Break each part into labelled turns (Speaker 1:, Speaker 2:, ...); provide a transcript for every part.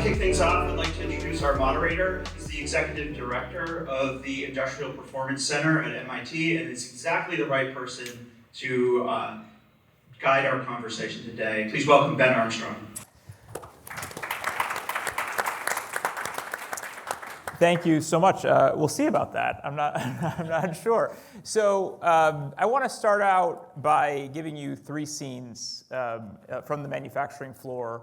Speaker 1: kick things off, I'd like to introduce our moderator. He's the Executive Director of the Industrial Performance Center at MIT, and is exactly the right person to guide our conversation today. Please welcome Ben Armstrong.
Speaker 2: Thank you so much. We'll see about that. I'm not sure. So I want to start out by giving you three scenes from the manufacturing floor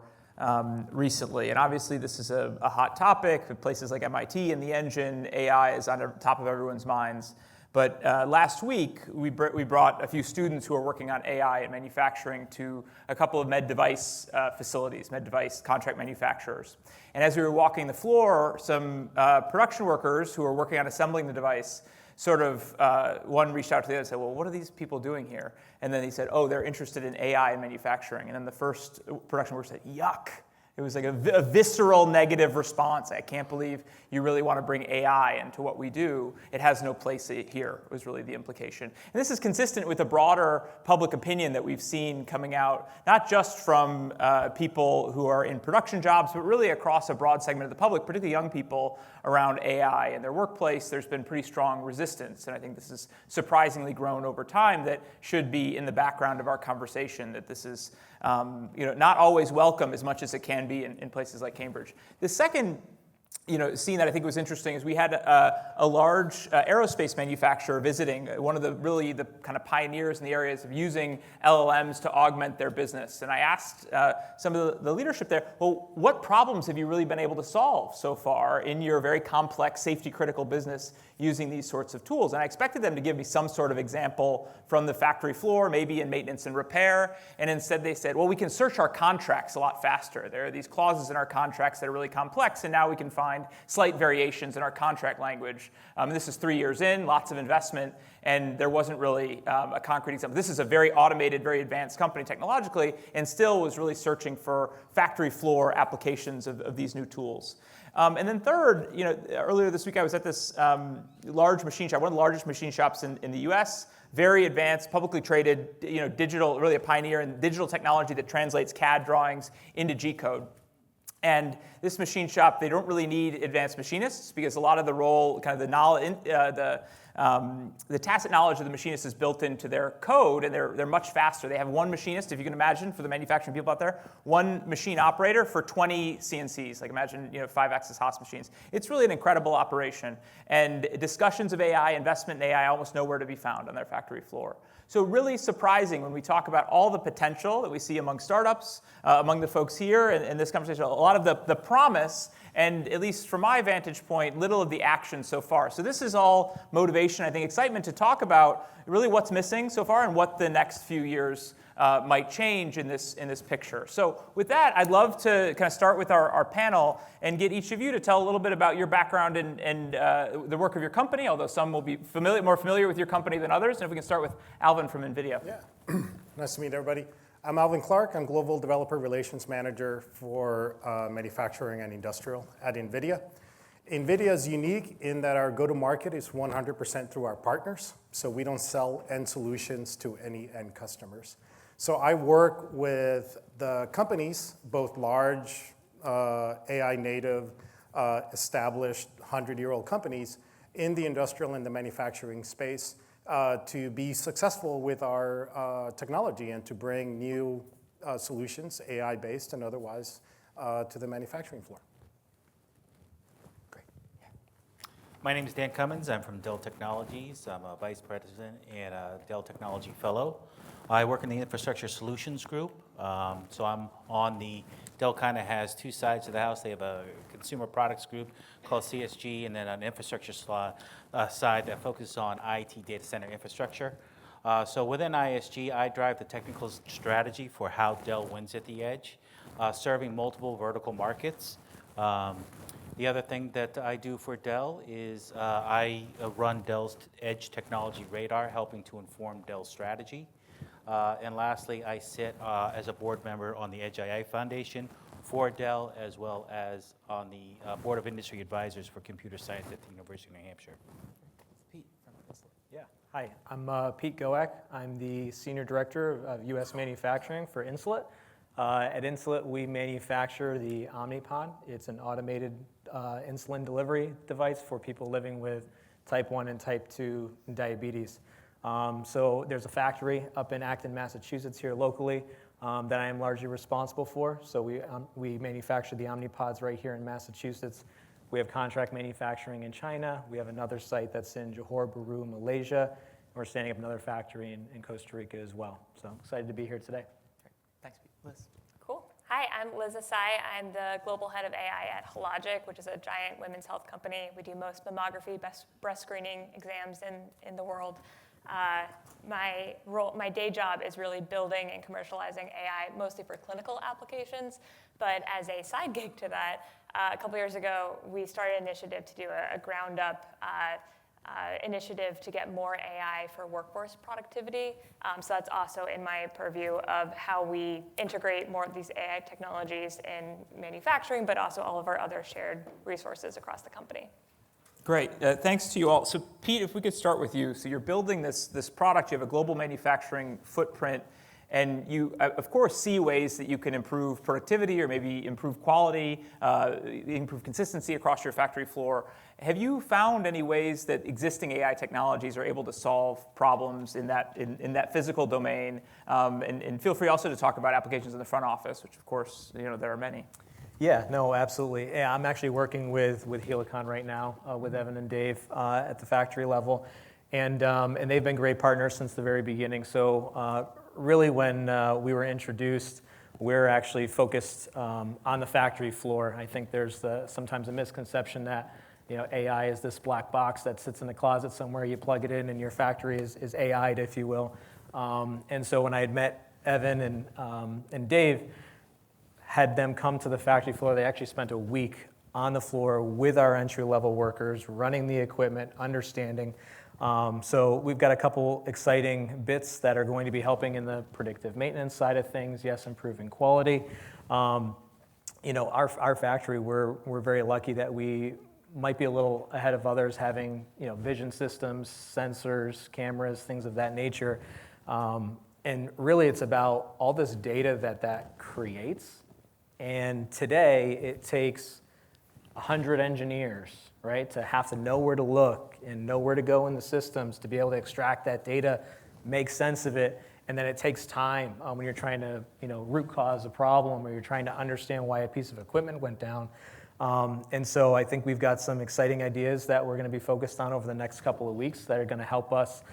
Speaker 2: recently. And obviously this is a hot topic at places like MIT and the engine. AI is on the top of everyone's minds. But last week, we brought a few students who are working on AI and manufacturing to a couple of med device facilities, med device contract manufacturers. And as we were walking the floor, some production workers who were working on assembling the device one reached out to the other and said, well, what are these people doing here? And then he said, oh, they're interested in AI and manufacturing. And then the first production worker said, yuck. It was like a visceral negative response. I can't believe you really want to bring AI into what we do. It has no place here, was really the implication. And this is consistent with the broader public opinion that we've seen coming out, not just from people who are in production jobs, but really across a broad segment of the public, particularly young people, around AI in their workplace. There's been pretty strong resistance, and I think this has surprisingly grown over time. That should be in the background of our conversation, that this is not always welcome as much as it can be in places like Cambridge. The second scene that I think was interesting is we had a large aerospace manufacturer visiting, one of the kind of pioneers in the areas of using LLMs to augment their business. And I asked some of the leadership there, well, what problems have you really been able to solve so far in your very complex, safety-critical business using these sorts of tools? And I expected them to give me some sort of example from the factory floor, maybe in maintenance and repair. And instead they said, well, we can search our contracts a lot faster. There are these clauses in our contracts that are really complex, and now we can find slight variations in our contract language. This is 3 years in, lots of investment, and there wasn't really a concrete example. This is a very automated, very advanced company technologically, and still was really searching for factory floor applications of these new tools. And then third, earlier this week I was at this large machine shop, one of the largest machine shops in the US, very advanced, publicly traded, digital, really a pioneer in digital technology that translates CAD drawings into G-code. And this machine shop, they don't really need advanced machinists because a lot of the role, kind of the knowledge, the tacit knowledge of the machinist is built into their code, and they're much faster. They have one machinist, if you can imagine, for the manufacturing people out there, one machine operator for 20 CNCs. Like imagine 5-axis Haas machines. It's really an incredible operation. And discussions of AI, investment in AI, almost nowhere to be found on their factory floor. So really surprising when we talk about all the potential that we see among startups, among the folks here in this conversation, a lot of the promise, and at least from my vantage point, little of the action so far. So this is all motivation, I think, excitement to talk about really what's missing so far and what the next few years might change in this picture. So with that, I'd love to kind of start with our panel and get each of you to tell a little bit about your background and the work of your company, although some will be more familiar with your company than others. And if we can start with Alvin from NVIDIA.
Speaker 3: Yeah, nice to meet everybody. I'm Alvin Clark. I'm Global Developer Relations Manager for Manufacturing and Industrial at NVIDIA. NVIDIA is unique in that our go-to-market is 100% through our partners. So we don't sell end solutions to any end customers. So I work with the companies, both large AI native, established 100-year-old companies in the industrial and the manufacturing space to be successful with our technology and to bring new solutions, AI-based and otherwise, to the manufacturing floor. Great.
Speaker 4: Yeah. My name is Dan Cummins. I'm from Dell Technologies. I'm a Vice President and a Dell Technology Fellow. I work in the Infrastructure Solutions Group. So I'm on the, Dell kind of has two sides of the house. They have a consumer products group called CSG, and then an infrastructure side that focuses on IT data center infrastructure. So within ISG, I drive the technical strategy for how Dell wins at the edge, serving multiple vertical markets. The other thing that I do for Dell is I run Dell's Edge Technology Radar, helping to inform Dell's strategy. And lastly, I sit as a board member on the Edge AI Foundation for Dell, as well as on the Board of Industry Advisors for Computer Science at the University of New Hampshire.
Speaker 5: Pete from Insulet. Yeah, hi, I'm Pete Gowac. I'm the Senior Director of U.S. Manufacturing for Insulet. At Insulet, we manufacture the Omnipod. It's an automated insulin delivery device for people living with type 1 and type 2 diabetes. So there's a factory up in Acton, Massachusetts here locally that I am largely responsible for. So we manufacture the Omnipods right here in Massachusetts. We have contract manufacturing in China. We have another site that's in Johor Bahru, Malaysia. We're standing up another factory in Costa Rica as well. So excited to be here today.
Speaker 2: Thanks, Liz.
Speaker 6: Cool. Hi, I'm Liz Asai. I'm the global head of AI at Hologic, which is a giant women's health company. We do most mammography, best breast screening exams in the world. My day job is really building and commercializing AI, mostly for clinical applications. But as a side gig to that, a couple years ago, we started an initiative to do a ground-up initiative to get more AI for workforce productivity. So that's also in my purview of how we integrate more of these AI technologies in manufacturing, but also all of our other shared resources across the company.
Speaker 2: Great. Thanks to you all. So Pete, if we could start with you. So you're building this product. You have a global manufacturing footprint. And you, of course, see ways that you can improve productivity or maybe improve quality, improve consistency across your factory floor. Have you found any ways that existing AI technologies are able to solve problems in that physical domain? And feel free also to talk about applications in the front office, which, of course, there are many.
Speaker 5: Yeah, no, absolutely. Yeah, I'm actually working with Helicon right now, with Evan and Dave at the factory level. And they've been great partners since the very beginning. So really when we were introduced, we're actually focused on the factory floor. I think there's sometimes a misconception that AI is this black box that sits in the closet somewhere, you plug it in, and your factory is AI'd, if you will. And so when I had met Evan and Dave, had them come to the factory floor, they actually spent a week on the floor with our entry-level workers, running the equipment, understanding. So we've got a couple exciting bits that are going to be helping in the predictive maintenance side of things, yes, improving quality. Our factory, we're very lucky that we might be a little ahead of others, having vision systems, sensors, cameras, things of that nature. And really it's about all this data that creates. And today it takes 100 engineers, right, to have to know where to look and know where to go in the systems to be able to extract that data, make sense of it, and then it takes time when you're trying to, root cause a problem or you're trying to understand why a piece of equipment went down. And so I think we've got some exciting ideas that we're going to be focused on over the next couple of weeks that are going to help us,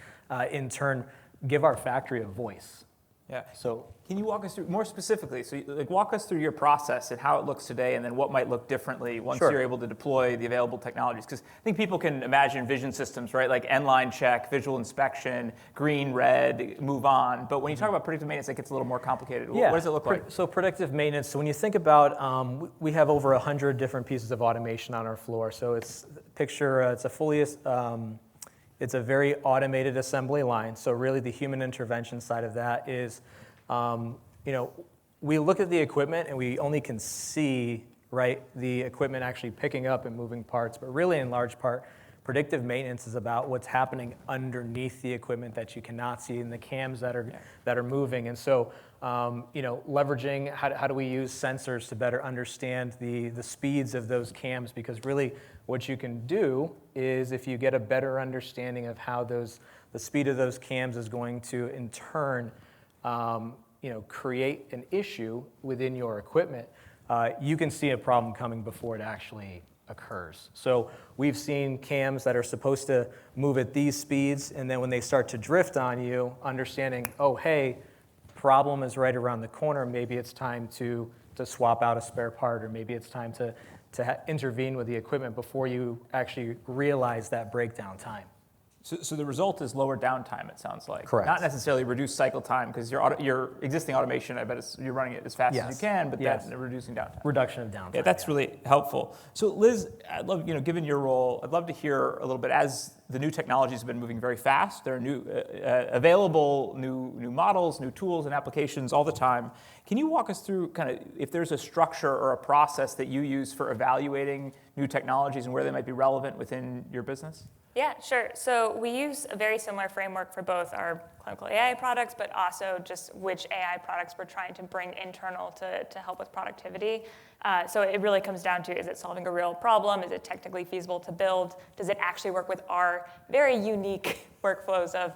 Speaker 5: in turn, give our factory a voice.
Speaker 2: Yeah.
Speaker 5: So
Speaker 2: can you walk us through more specifically? So walk us through your process and how it looks today, and then what might look differently once
Speaker 5: Sure.
Speaker 2: you're able to deploy the available technologies. Because I think people can imagine vision systems, right? Like end-line check, visual inspection, green, red, move on. But when you talk about predictive maintenance, it gets a little more complicated.
Speaker 5: yeah.
Speaker 2: What does it look like?
Speaker 5: So predictive maintenance. So when you think about, we have over 100 different pieces of automation on our floor. So it's it's a very automated assembly line. So really the human intervention side of that is, we look at the equipment and we only can see, right, the equipment actually picking up and moving parts. But really in large part, predictive maintenance is about what's happening underneath the equipment that you cannot see in the cams that are moving. And so, leveraging how do we use sensors to better understand the speeds of those cams? Because really what you can do is if you get a better understanding of how the speed of those cams is going to in turn create an issue within your equipment, you can see a problem coming before it actually occurs. So we've seen cams that are supposed to move at these speeds, and then when they start to drift on you, understanding, oh, hey, problem is right around the corner, maybe it's time to swap out a spare part, or maybe it's time to intervene with the equipment before you actually realize that breakdown time.
Speaker 2: So the result is lower downtime, it sounds like.
Speaker 5: Correct.
Speaker 2: Not necessarily reduced cycle time, because your existing automation, I bet you're running it as fast as you can, but
Speaker 5: Yes.
Speaker 2: that's reducing downtime.
Speaker 5: Reduction of downtime.
Speaker 2: Yeah, that's really helpful. So Liz, I'd love, given your role, I'd love to hear a little bit, as the new technologies have been moving very fast, there are new available new models, new tools and applications all the time. Can you walk us through kind of if there's a structure or a process that you use for evaluating new technologies and where they might be relevant within your business?
Speaker 6: Yeah, sure. So we use a very similar framework for both our clinical AI products, but also just which AI products we're trying to bring internal to help with productivity. So it really comes down to, is it solving a real problem? Is it technically feasible to build? Does it actually work with our very unique workflows of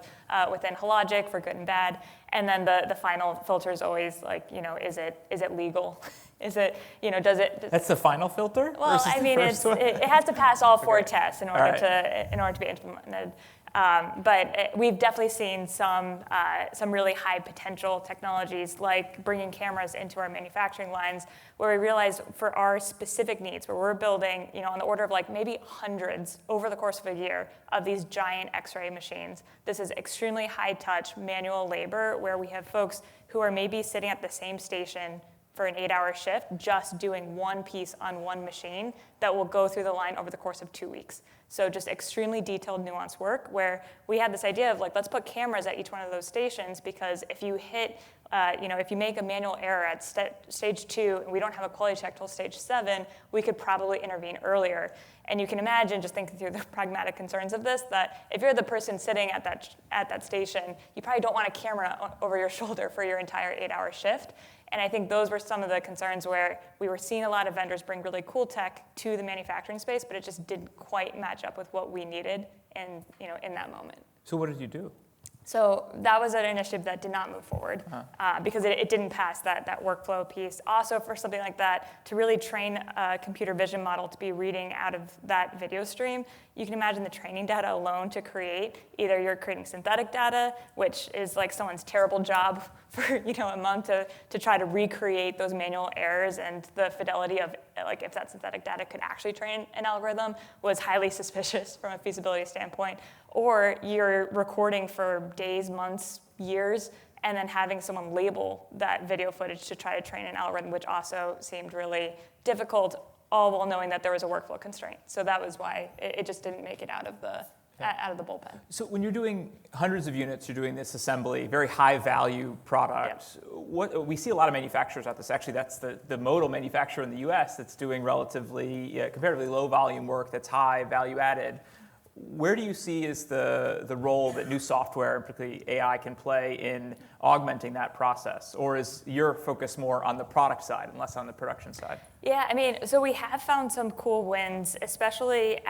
Speaker 6: within Hologic for good and bad? And then the final filter is always like, is it legal? Is it, does it?
Speaker 2: That's the final filter?
Speaker 6: Well,
Speaker 2: versus
Speaker 6: I
Speaker 2: the
Speaker 6: mean,
Speaker 2: first one?
Speaker 6: it has to pass all four tests in order
Speaker 2: All
Speaker 6: to be implemented. But we've definitely seen some really high potential technologies, like bringing cameras into our manufacturing lines, where we realize for our specific needs, where we're building, on the order of like maybe hundreds over the course of a year of these giant X-ray machines. This is extremely high touch manual labor, where we have folks who are maybe sitting at the same station for an 8-hour shift, just doing one piece on one machine that will go through the line over the course of 2 weeks. So just extremely detailed, nuanced work, where we had this idea of like, let's put cameras at each one of those stations, because if you hit, if you make a manual error at stage 2, and we don't have a quality check till stage 7, we could probably intervene earlier. And you can imagine, just thinking through the pragmatic concerns of this, that if you're the person sitting at that station, you probably don't want a camera over your shoulder for your entire 8-hour shift. And I think those were some of the concerns where we were seeing a lot of vendors bring really cool tech to the manufacturing space, but it just didn't quite match up with what we needed in that moment.
Speaker 2: So what did you do?
Speaker 6: So that was an initiative that did not move forward because it didn't pass that workflow piece. Also, for something like that, to really train a computer vision model to be reading out of that video stream, you can imagine the training data alone to create. Either you're creating synthetic data, which is like someone's terrible job for a month to try to recreate those manual errors, and the fidelity of like if that synthetic data could actually train an algorithm was highly suspicious from a feasibility standpoint. Or you're recording for days, months, years, and then having someone label that video footage to try to train an algorithm, which also seemed really difficult, all while knowing that there was a workflow constraint. So that was why it just didn't make it out of the bullpen.
Speaker 2: So when you're doing hundreds of units, you're doing this assembly, very high value product.
Speaker 6: Yep.
Speaker 2: What we see a lot of manufacturers at this. Actually, that's the modal manufacturer in the U.S. that's doing relatively, comparatively low volume work that's high value added. Where do you see is the role that new software, and particularly AI, can play in augmenting that process? Or is your focus more on the product side and less on the production side?
Speaker 6: Yeah, I mean, so we have found some cool wins, especially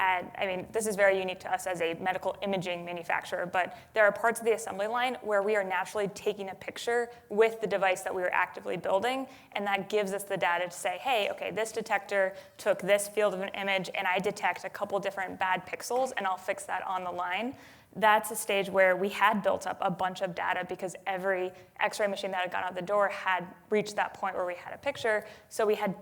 Speaker 6: this is very unique to us as a medical imaging manufacturer, but there are parts of the assembly line where we are naturally taking a picture with the device that we are actively building, and that gives us the data to say, hey, okay, this detector took this field of an image, and I detect a couple different bad pixels, and I'll fix that on the line. That's a stage where we had built up a bunch of data because every X-ray machine that had gone out the door had reached that point where we had a picture. So we had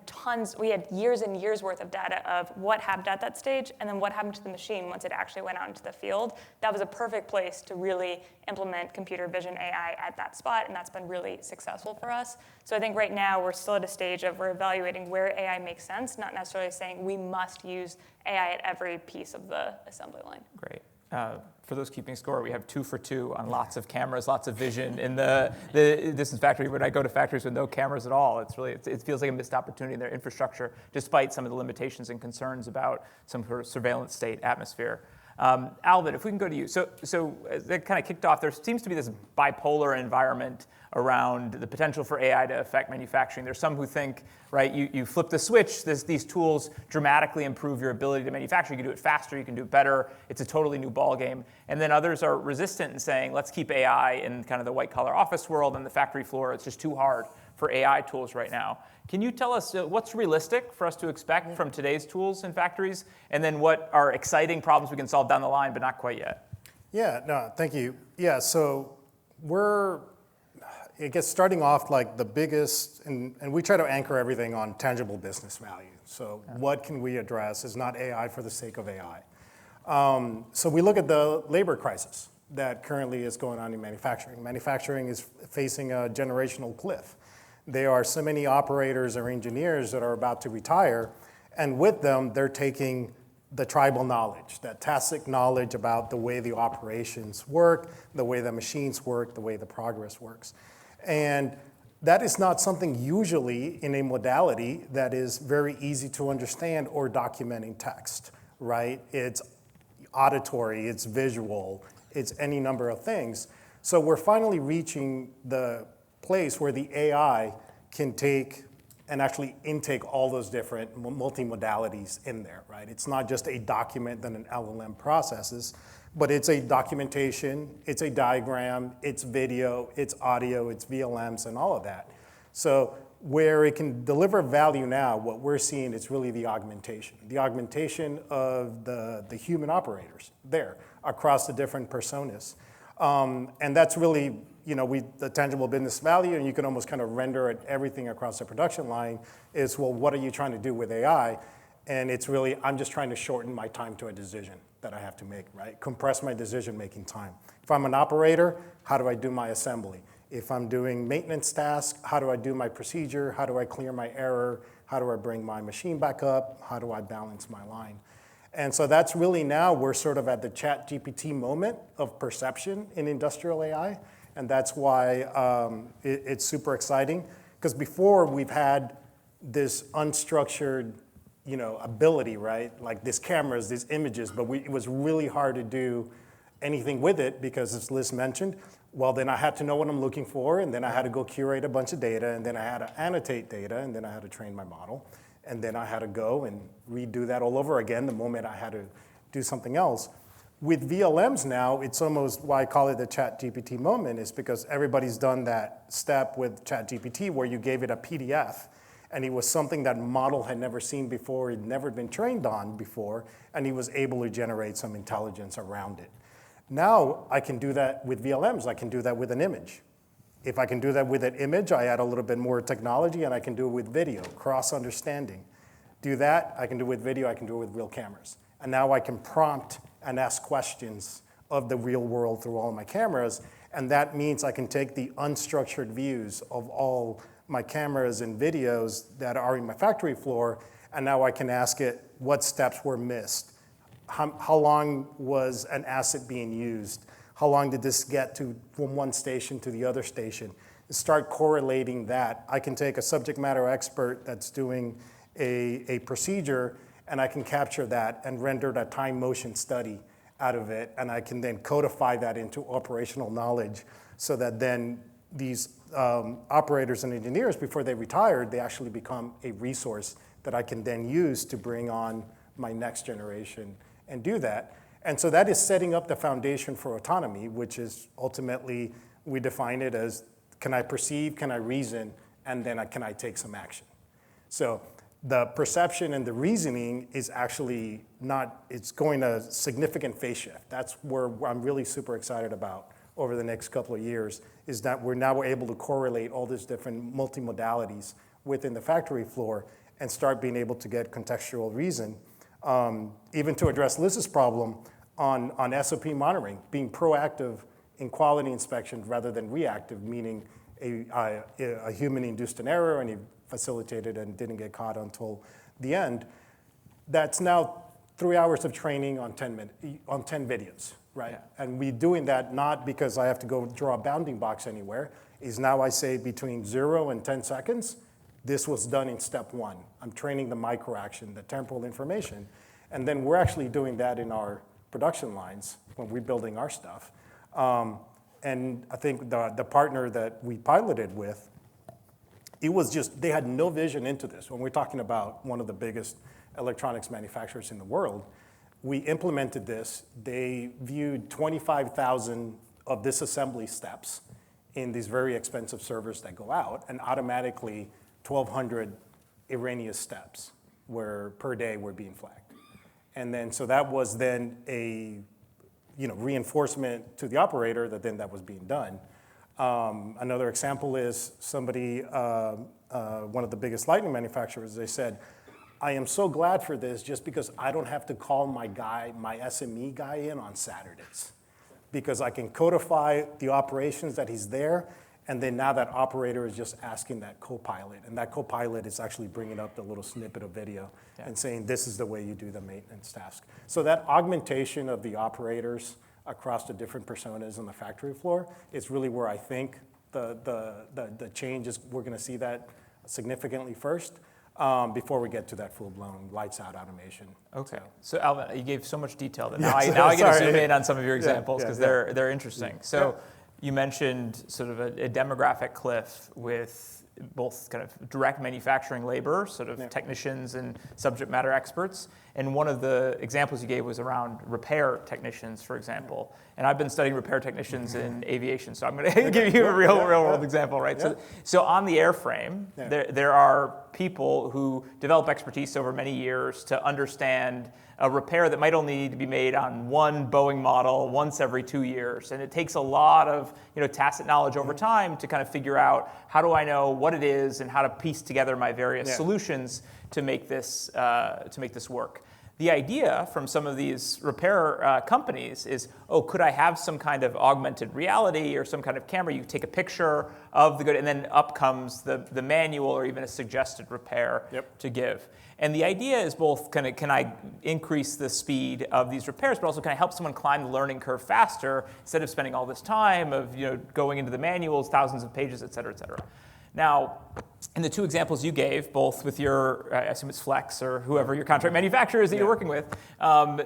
Speaker 6: years and years worth of data of what happened at that stage and then what happened to the machine once it actually went out into the field. That was a perfect place to really implement computer vision AI at that spot, and that's been really successful for us. So I think right now we're still at a stage of we're evaluating where AI makes sense, not necessarily saying we must use AI at every piece of the assembly line.
Speaker 2: Great. For those keeping score, we have 2 for 2 on lots of cameras, lots of vision in the distance factory. When I go to factories with no cameras at all, it feels like a missed opportunity in their infrastructure, despite some of the limitations and concerns about some sort of surveillance state atmosphere. Alvin, if we can go to you. So as that kind of kicked off, there seems to be this bipolar environment around the potential for AI to affect manufacturing. There's some who think, right, you flip the switch, these tools dramatically improve your ability to manufacture. You can do it faster, you can do it better. It's a totally new ballgame. And then others are resistant and saying, let's keep AI in kind of the white-collar office world and the factory floor. It's just too hard for AI tools right now. Can you tell us what's realistic for us to expect from today's tools in factories, and then what are exciting problems we can solve down the line, but not quite yet?
Speaker 3: Yeah, no, thank you. Yeah, so I guess starting off like the biggest, and we try to anchor everything on tangible business value. So what can we address is not AI for the sake of AI. So we look at the labor crisis that currently is going on in manufacturing. Manufacturing is facing a generational cliff. There are so many operators or engineers that are about to retire, and with them, they're taking the tribal knowledge, that tacit knowledge about the way the operations work, the way the machines work, the way the progress works. And that is not something usually in a modality that is very easy to understand or document in text, right? It's auditory, it's visual, it's any number of things. So we're finally reaching the place where the AI can take and actually intake all those different multimodalities in there, right? It's not just a document that an LLM processes, but it's a documentation, it's a diagram, it's video, it's audio, it's VLMs, and all of that. So where it can deliver value now, what we're seeing is really the augmentation of the human operators there across the different personas. And that's really, the tangible business value, and you can almost kind of render it everything across the production line is, well, what are you trying to do with AI? And it's really, I'm just trying to shorten my time to a decision that I have to make, right? Compress my decision-making time. If I'm an operator, how do I do my assembly? If I'm doing maintenance tasks, how do I do my procedure? How do I clear my error? How do I bring my machine back up? How do I balance my line? And so that's really now, we're sort of at the ChatGPT moment of perception in industrial AI. And that's why it's super exciting. Because before we've had this unstructured ability, right? Like these cameras, these images, but it was really hard to do anything with it because, as Liz mentioned, well, then I had to know what I'm looking for, and then I had to go curate a bunch of data, and then I had to annotate data, and then I had to train my model, and then I had to go and redo that all over again the moment I had to do something else. With VLMs now, it's almost why I call it the ChatGPT moment, is because everybody's done that step with ChatGPT where you gave it a PDF, and it was something that model had never seen before, it had never been trained on before, and he was able to generate some intelligence around it. Now I can do that with VLMs, I can do that with an image. If I can do that with an image, I add a little bit more technology, and I can do it with video, cross-understanding. Do that, I can do it with video, I can do it with real cameras. And now I can prompt and ask questions of the real world through all my cameras, and that means I can take the unstructured views of all my cameras and videos that are in my factory floor, and now I can ask it what steps were missed. How long was an asset being used? How long did this get from one station to the other station? Start correlating that. I can take a subject matter expert that's doing a procedure, and I can capture that and render a time motion study out of it, and I can then codify that into operational knowledge so that then these operators and engineers, before they retire, they actually become a resource that I can then use to bring on my next generation and do that. And so that is setting up the foundation for autonomy, which is ultimately, we define it as, can I perceive, can I reason, and then can I take some action? So the perception and the reasoning is actually not, it's going a significant phase shift. That's where I'm really super excited about over the next couple of years, is that we're now able to correlate all these different multimodalities within the factory floor and start being able to get contextual reason, even to address Liz's problem on SOP monitoring, being proactive in quality inspection rather than reactive, meaning a human induced an error and he facilitated and didn't get caught until the end. That's now 3 hours of training on 10 videos, right? Yeah. And we're doing that not because I have to go draw a bounding box anywhere, is now I say between 0 and 10 seconds, this was done in step 1. I'm training the micro action, the temporal information, and then we're actually doing that in our production lines when we're building our stuff. And I think the partner that we piloted with, it was just, they had no vision into this. When we're talking about one of the biggest electronics manufacturers in the world, we implemented this. They viewed 25,000 of disassembly steps in these very expensive servers that go out, and automatically 1,200 erroneous steps per day were being flagged. And then, so that was then a reinforcement to the operator that was being done. Another example is somebody, one of the biggest lighting manufacturers, they said, I am so glad for this just because I don't have to call my SME guy in on Saturdays, because I can codify the operations that he's there, and then now that operator is just asking that co-pilot, and that co-pilot is actually bringing up the little snippet of video and saying, this is the way you do the maintenance task. So that augmentation of the operators across the different personas on the factory floor is really where I think the change is. We're going to see that significantly first before we get to that full-blown lights-out automation.
Speaker 2: Okay. So Alvin, you gave so much detail that now I get to zoom in on some of your examples because they're interesting. So You mentioned sort of a demographic cliff with both kind of direct manufacturing labor, sort of technicians and subject matter experts. And one of the examples you gave was around repair technicians, for example. And I've been studying repair technicians in aviation, so I'm going to give you a real world example, right? So on the airframe, there are people who develop expertise over many years to understand a repair that might only need to be made on one Boeing model once every 2 years. And it takes a lot of tacit knowledge over time to kind of figure out, how do I know what it is and how to piece together my various solutions to make this work. The idea from some of these repair companies is, could I have some kind of augmented reality or some kind of camera? You take a picture of the good, and then up comes the manual or even a suggested repair to give. And the idea is both can I increase the speed of these repairs, but also can I help someone climb the learning curve faster instead of spending all this time of going into the manuals, thousands of pages, et cetera, et cetera. Now, in the two examples you gave, both with your, I assume it's Flex or whoever your contract manufacturer is that you're working with,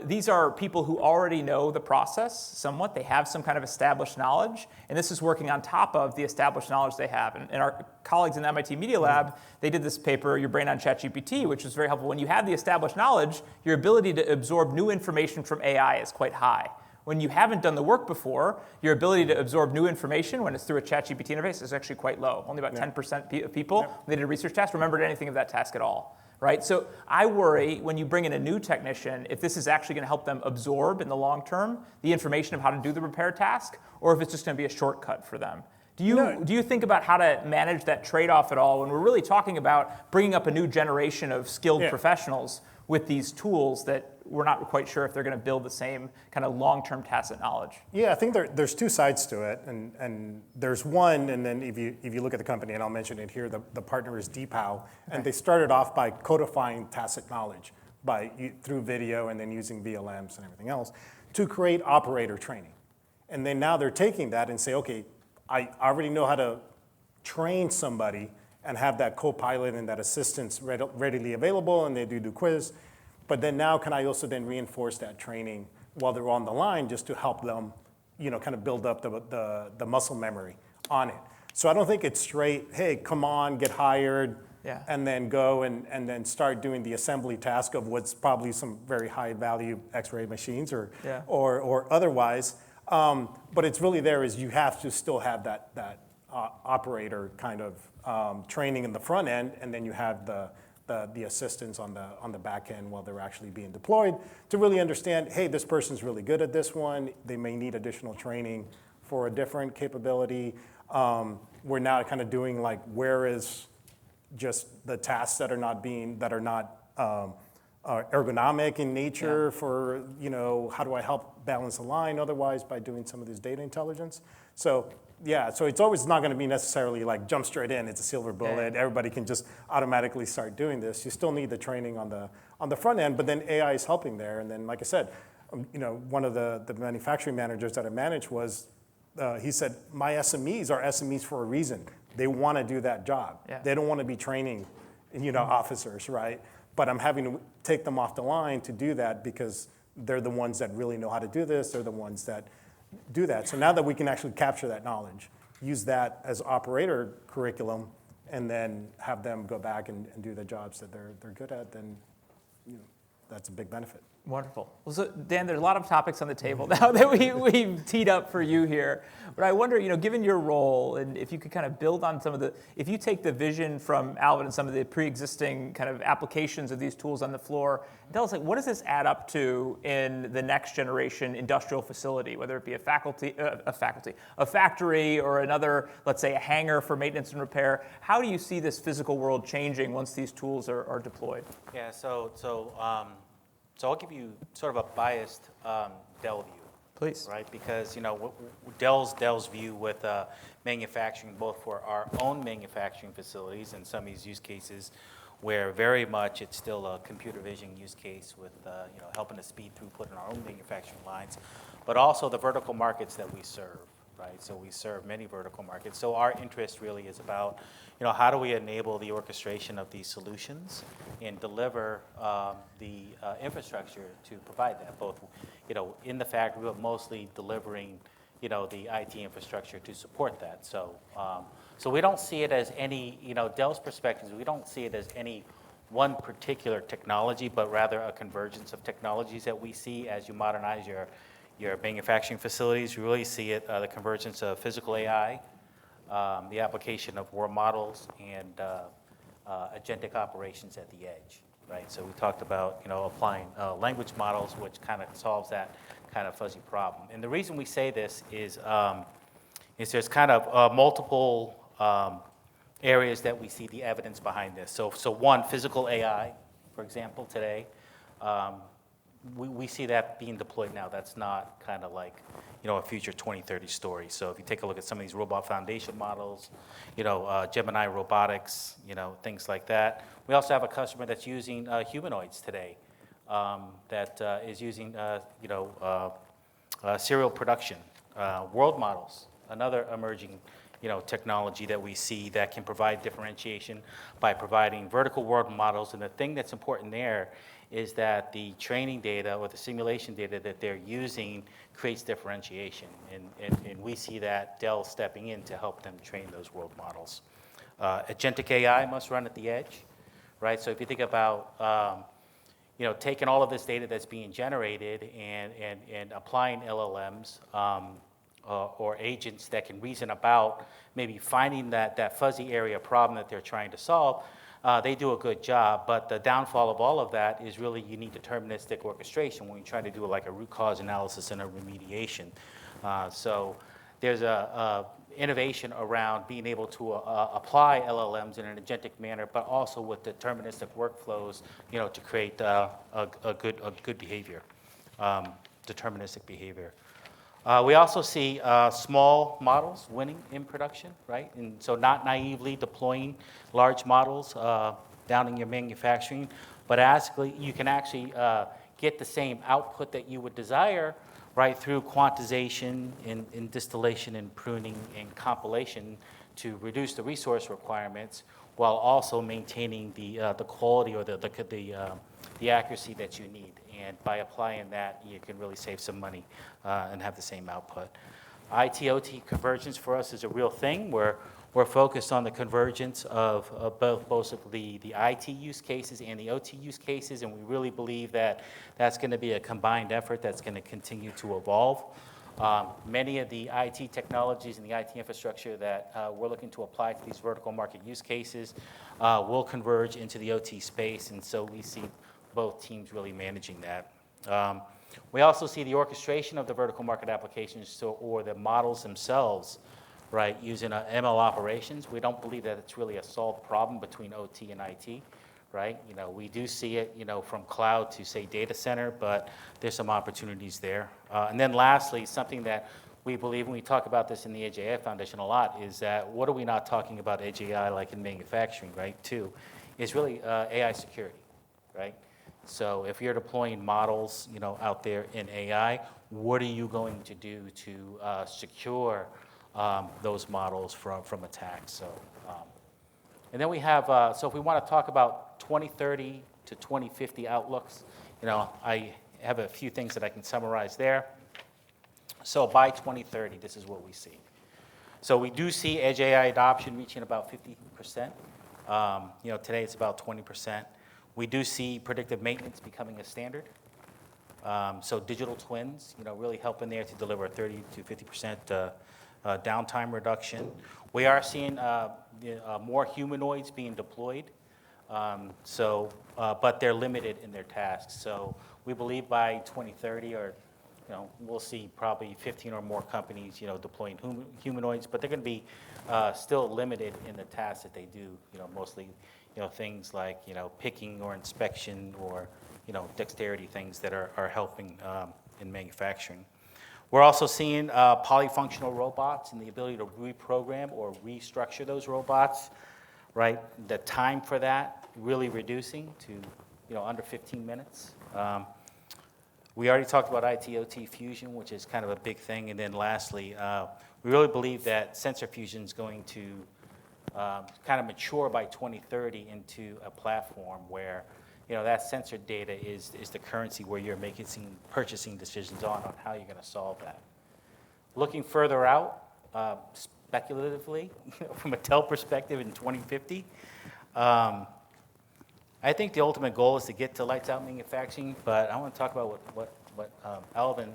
Speaker 2: these are people who already know the process somewhat. They have some kind of established knowledge, and this is working on top of the established knowledge they have. And our colleagues in the MIT Media Lab, they did this paper, Your Brain on ChatGPT, which was very helpful. When you have the established knowledge, your ability to absorb new information from AI is quite high. When you haven't done the work before, your ability to absorb new information when it's through a ChatGPT interface is actually quite low. Only about 10% of people, when they did a research task, remembered anything of that task at all, right? So I worry when you bring in a new technician, if this is actually going to help them absorb in the long term the information of how to do the repair task, or if it's just going to be a shortcut for them. Do you think about how to manage that trade-off at all when we're really talking about bringing up a new generation of skilled professionals with these tools that we're not quite sure if they're going to build the same kind of long-term tacit knowledge?
Speaker 3: Yeah, I think there's two sides to it, and there's one, and then if you look at the company, and I'll mention it here, the partner is DeepHow, and they started off by codifying tacit knowledge through video and then using VLMs and everything else to create operator training. And then now they're taking that and say, okay, I already know how to train somebody and have that co-pilot and that assistance readily available, and they do quiz. But then now can I also then reinforce that training while they're on the line just to help them, kind of build up the muscle memory on it. So I don't think it's straight, hey, come on, get hired, and then go and then start doing the assembly task of what's probably some very high value X-ray machines or otherwise. But it's really there is you have to still have that operator kind of training in the front end, and then you have the assistance on the back end while they're actually being deployed to really understand, hey, this person's really good at this one. They may need additional training for a different capability. We're now kind of doing like, where is just the tasks that are not ergonomic in nature for, how do I help balance the line otherwise by doing some of this data intelligence? So it's always not going to be necessarily like jump straight in, it's a silver bullet, everybody can just automatically start doing this. You still need the training on the front end, but then AI is helping there. And then, like I said, one of the manufacturing managers that I managed was, he said, my SMEs are SMEs for a reason. They want to do that job. They don't want to be training, officers, right? But I'm having to take them off the line to do that because they're the ones that really know how to do this. They're the ones that do that. So now that we can actually capture that knowledge, use that as operator curriculum, and then have them go back and do the jobs that they're good at, then that's a big benefit.
Speaker 2: Wonderful. Well, so Dan, there's a lot of topics on the table now that we've teed up for you here. But I wonder, given your role, and if you could kind of build on if you take the vision from Alvin and some of the pre-existing kind of applications of these tools on the floor, tell us, what does this add up to in the next generation industrial facility, whether it be a factory or another, let's say, a hangar for maintenance and repair? How do you see this physical world changing once these tools are deployed?
Speaker 4: Yeah, so I'll give you sort of a biased Dell view.
Speaker 2: Please.
Speaker 4: Right, because Dell's view with manufacturing, both for our own manufacturing facilities and some of these use cases, where very much it's still a computer vision use case with helping to speed throughput in our own manufacturing lines, but also the vertical markets that we serve. Right, so we serve many vertical markets. So our interest really is about, how do we enable the orchestration of these solutions and deliver the infrastructure to provide that, both, in the factory, but mostly delivering, the IT infrastructure to support that. So, so we don't see it as any, Dell's perspective, we don't see it as any one particular technology, but rather a convergence of technologies that we see as you modernize your manufacturing facilities. You really see it, the convergence of physical AI, the application of world models, and agentic operations at the edge, right? So we talked about, applying language models, which kind of solves that kind of fuzzy problem. And the reason we say this is there's kind of multiple areas that we see the evidence behind this. So one, physical AI, for example, today, we see that being deployed now. That's not kind of like, a future 2030 story. So if you take a look at some of these robot foundation models, Gemini robotics, things like that. We also have a customer that's using humanoids today that is using, serial production, world models, another emerging technology that we see that can provide differentiation by providing vertical world models. And the thing that's important there is that the training data or the simulation data that they're using creates differentiation. And we see that Dell stepping in to help them train those world models. Agentic AI must run at the edge, right? So if you think about taking all of this data that's being generated and applying LLMs, or agents that can reason about maybe finding that fuzzy area problem that they're trying to solve, they do a good job. But the downfall of all of that is really you need deterministic orchestration when you try to do like a root cause analysis and a remediation. So there's a innovation around being able to apply LLMs in an agentic manner, but also with deterministic workflows, to create a good behavior, deterministic behavior. We also see small models winning in production, right? And so not naively deploying large models down in your manufacturing, but you can actually get the same output that you would desire, right, through quantization and distillation and pruning and compilation to reduce the resource requirements while also maintaining the quality or the accuracy that you need. And by applying that, you can really save some money and have the same output. IT-OT convergence for us is a real thing. We're focused on the convergence of both the IT use cases and the OT use cases, and we really believe that that's going to be a combined effort that's going to continue to evolve. Many of the IT technologies and the IT infrastructure that we're looking to apply to these vertical market use cases will converge into the OT space, and so we see both teams really managing that. We also see the orchestration of the vertical market applications or the models themselves, right, using ML operations. We don't believe that it's really a solved problem between OT and IT, right? We do see it, from cloud to, say, data center, but there's some opportunities there. And then lastly, something that we believe, and we talk about this in the Edge AI Foundation a lot, is that what are we not talking about Edge AI like in manufacturing, right, too, is really AI security, right? So if you're deploying models, out there in AI, what are you going to do to secure those models from attacks? So, and then we have, so if we want to talk about 2030 to 2050 outlooks, I have a few things that I can summarize there. So by 2030, this is what we see. So we do see Edge AI adoption reaching about 50%. Today it's about 20%. We do see predictive maintenance becoming a standard. So digital twins, really helping there to deliver a 30 to 50% downtime reduction. We are seeing more humanoids being deployed, but they're limited in their tasks. So we believe by 2030, or we'll see probably 15 or more companies, deploying humanoids, but they're going to be still limited in the tasks that they do. Mostly, things like picking or inspection or dexterity things that are helping in manufacturing. We're also seeing polyfunctional robots and the ability to reprogram or restructure those robots, right? The time for that really reducing to under 15 minutes. We already talked about IT-OT fusion, which is kind of a big thing. And then lastly, we really believe that sensor fusion is going to kind of mature by 2030 into a platform where that sensor data is the currency where you're making purchasing decisions on how you're going to solve that. Looking further out, speculatively, from a Dell perspective in 2050, I think the ultimate goal is to get to lights out manufacturing, but I want to talk about what Alvin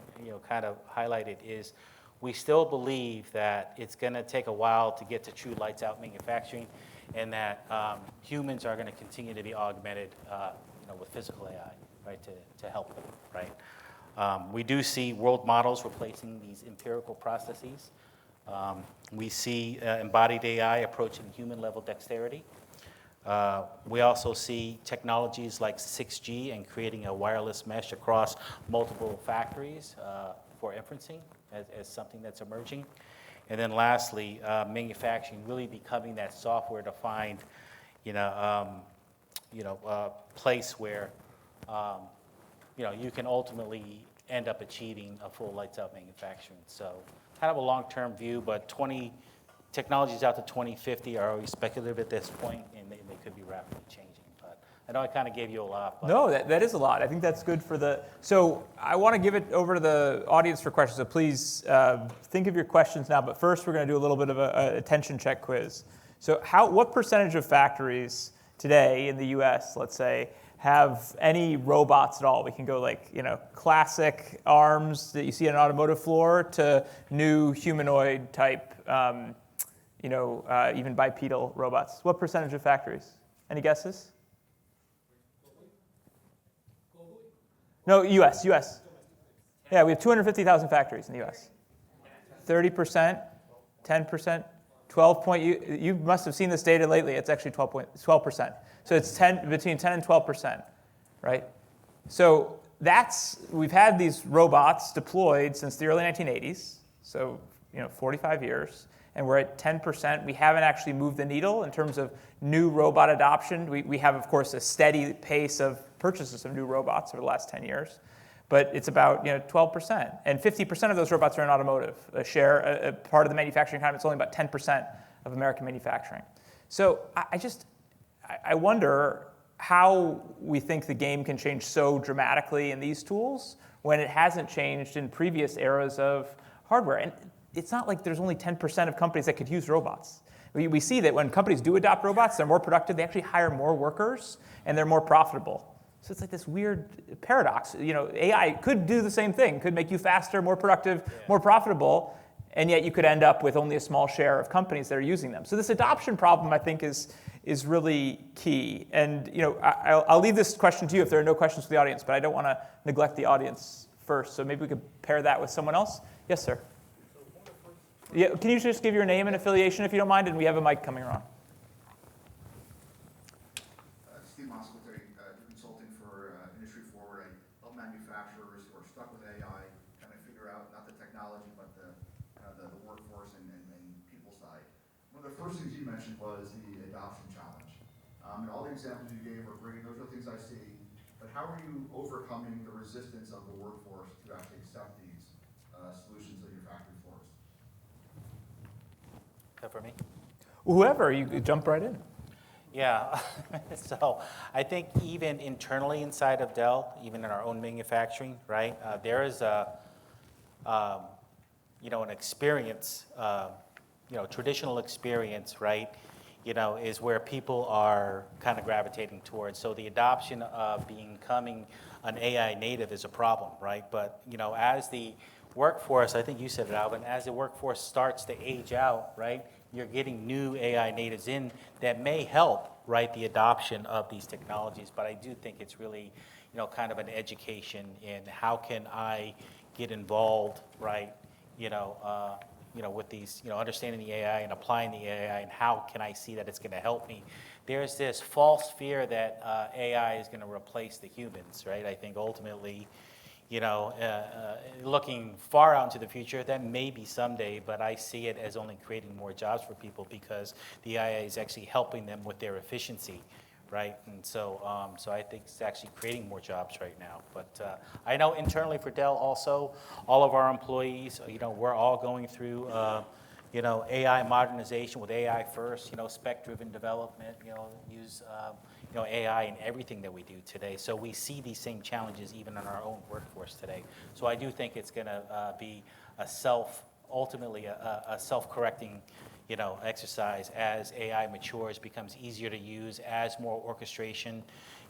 Speaker 4: kind of highlighted is we still believe that it's going to take a while to get to true lights out manufacturing, and that humans are going to continue to be augmented with physical AI, right, to help them, right? We do see world models replacing these empirical processes. We see embodied AI approaching human-level dexterity. We also see technologies like 6G and creating a wireless mesh across multiple factories for inferencing as something that's emerging. And then lastly, manufacturing really becoming that software-defined, place where, you can ultimately end up achieving a full lights-out manufacturing. So kind of a long-term view, but technologies out to 2050 are always speculative at this point, and they could be rapidly changing. But I know I kind of gave you a lot. But
Speaker 2: No, that is a lot. I think that's good for so I want to give it over to the audience for questions, so please think of your questions now, but first we're going to do a little bit of a attention check quiz. So what percentage of factories today in the US, let's say, have any robots at all? We can go classic arms that you see on an automotive floor to new humanoid type, even bipedal robots. What percentage of factories? Any guesses? No, US. Yeah, we have 250,000 factories in the US. 30%, 10%, 12%. You must have seen this data lately. It's actually 12%. So it's between 10 and 12%, right? So we've had these robots deployed since the early 1980s, so 45 years, and we're at 10%. We haven't actually moved the needle in terms of new robot adoption. We have, of course, a steady pace of purchases of new robots over the last 10 years, but it's about 12%. And 50% of those robots are in automotive. A part of the manufacturing economy, it's only about 10% of American manufacturing. So I wonder how we think the game can change so dramatically in these tools when it hasn't changed in previous eras of hardware. And it's not like there's only 10% of companies that could use robots. We see that when companies do adopt robots, they're more productive, they actually hire more workers, and they're more profitable. So it's like this weird paradox. AI could do the same thing, could make you faster, more productive, more profitable, and yet you could end up with only a small share of companies that are using them. So this adoption problem, I think, is really key. And I'll leave this question to you if there are no questions from the audience, but I don't want to neglect the audience first. So maybe we could pair that with someone else. Yes, sir. Yeah, can you just give your name and affiliation if you don't mind? And we have a mic coming around.
Speaker 7: Consulting for Industry Forward. I help manufacturers who are stuck with AI kind of figure out not the technology but the workforce and people side. One of the first things you mentioned was the adoption challenge. And all the examples you gave are great. Those are things I see. But how are you overcoming the resistance of the workforce to actually accept these solutions of your factory floors?
Speaker 4: Is that for me?
Speaker 2: Whoever, you jump right in.
Speaker 4: Yeah, so I think even internally inside of Dell, even in our own manufacturing, right, there is an experience, traditional experience, right, is where people are kind of gravitating towards. So the adoption of becoming an AI native is a problem, right? But, as the workforce, I think you said it, Alvin, as the workforce starts to age out, right, you're getting new AI natives in that may help, right, the adoption of these technologies. But I do think it's really, kind of an education in how can I get involved, right, with these, understanding the AI and applying the AI, and how can I see that it's going to help me. There's this false fear that AI is going to replace the humans, right? I think ultimately, looking far out into the future, that may be someday, but I see it as only creating more jobs for people because the AI is actually helping them with their efficiency, right? And so I think it's actually creating more jobs right now. But I know internally for Dell also, all of our employees, we're all going through, AI modernization with AI first, spec-driven development, use AI in everything that we do today. So we see these same challenges even in our own workforce today. So I do think it's going to be a ultimately a self-correcting, exercise as AI matures, becomes easier to use, as more orchestration,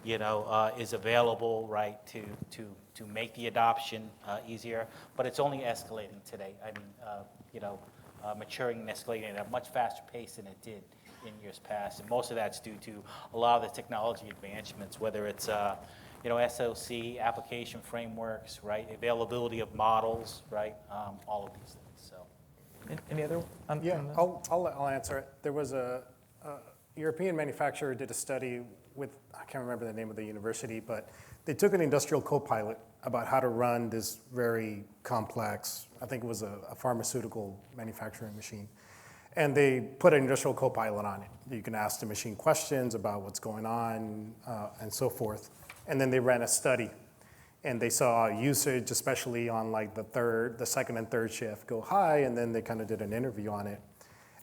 Speaker 4: is available, right, to make the adoption easier. But it's only escalating today. I mean, maturing and escalating at a much faster pace than it did in years past. And most of that's due to a lot of the technology advancements, whether it's SOC, application frameworks, right, availability of models, right, all of these things. So,
Speaker 2: Any other?
Speaker 3: Yeah, I'll answer it. There was a European manufacturer did a study with, I can't remember the name of the university, but they took an industrial co-pilot about how to run this very complex, I think it was a pharmaceutical manufacturing machine. And they put an industrial co-pilot on it. You can ask the machine questions about what's going on and so forth. And then they ran a study. And they saw usage, especially on like the second and third shift, go high, and then they kind of did an interview on it.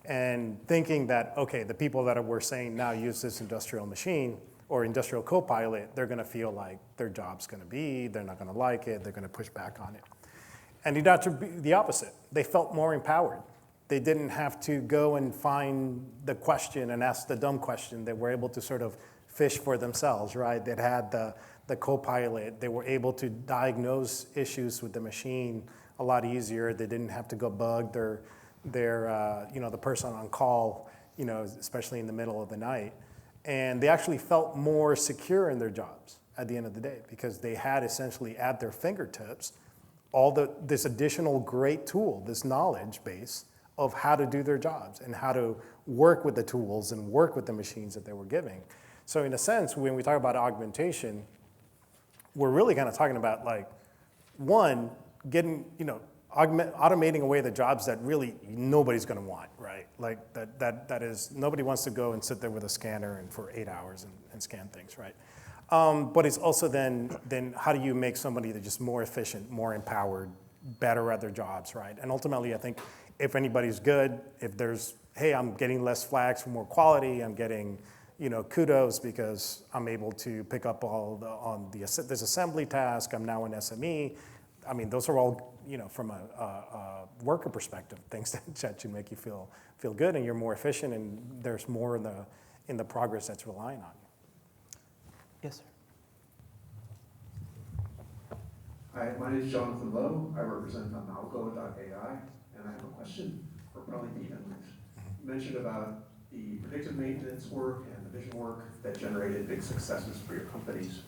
Speaker 3: And thinking that, okay, the people that were saying now use this industrial machine or industrial co-pilot, they're gonna feel like their job's gonna be, they're not gonna like it, they're gonna push back on it. And it ought to be the opposite. They felt more empowered. They didn't have to go and find the question and ask the dumb question. They were able to sort of fish for themselves, right? They had the co-pilot. They were able to diagnose issues with the machine a lot easier. They didn't have to go bug their the person on call, especially in the middle of the night. And they actually felt more secure in their jobs at the end of the day because they had essentially at their fingertips this additional great tool, this knowledge base of how to do their jobs and how to work with the tools and work with the machines that they were giving. So in a sense, when we talk about augmentation, we're really kind of talking about like, one, getting, automating away the jobs that really nobody's gonna want, right? Like that is, nobody wants to go and sit there with a scanner and for 8 hours and scan things, right? But it's also then how do you make somebody that's just more efficient, more empowered, better at their jobs, right? And ultimately, I think if anybody's good, if there's, hey, I'm getting less flags for more quality, I'm getting, kudos because I'm able to pick up this assembly task, I'm now an SME. I mean, those are all, from a worker perspective, things that should make you feel good and you're more efficient and there's more in the progress that's relying on you.
Speaker 2: Yes, sir.
Speaker 8: Hi, my name is Jonathan Lowe. I represent Amalgo.ai, and I have a question for probably Ethan. You mentioned about the predictive maintenance work and the vision work that generated big successes for your companies.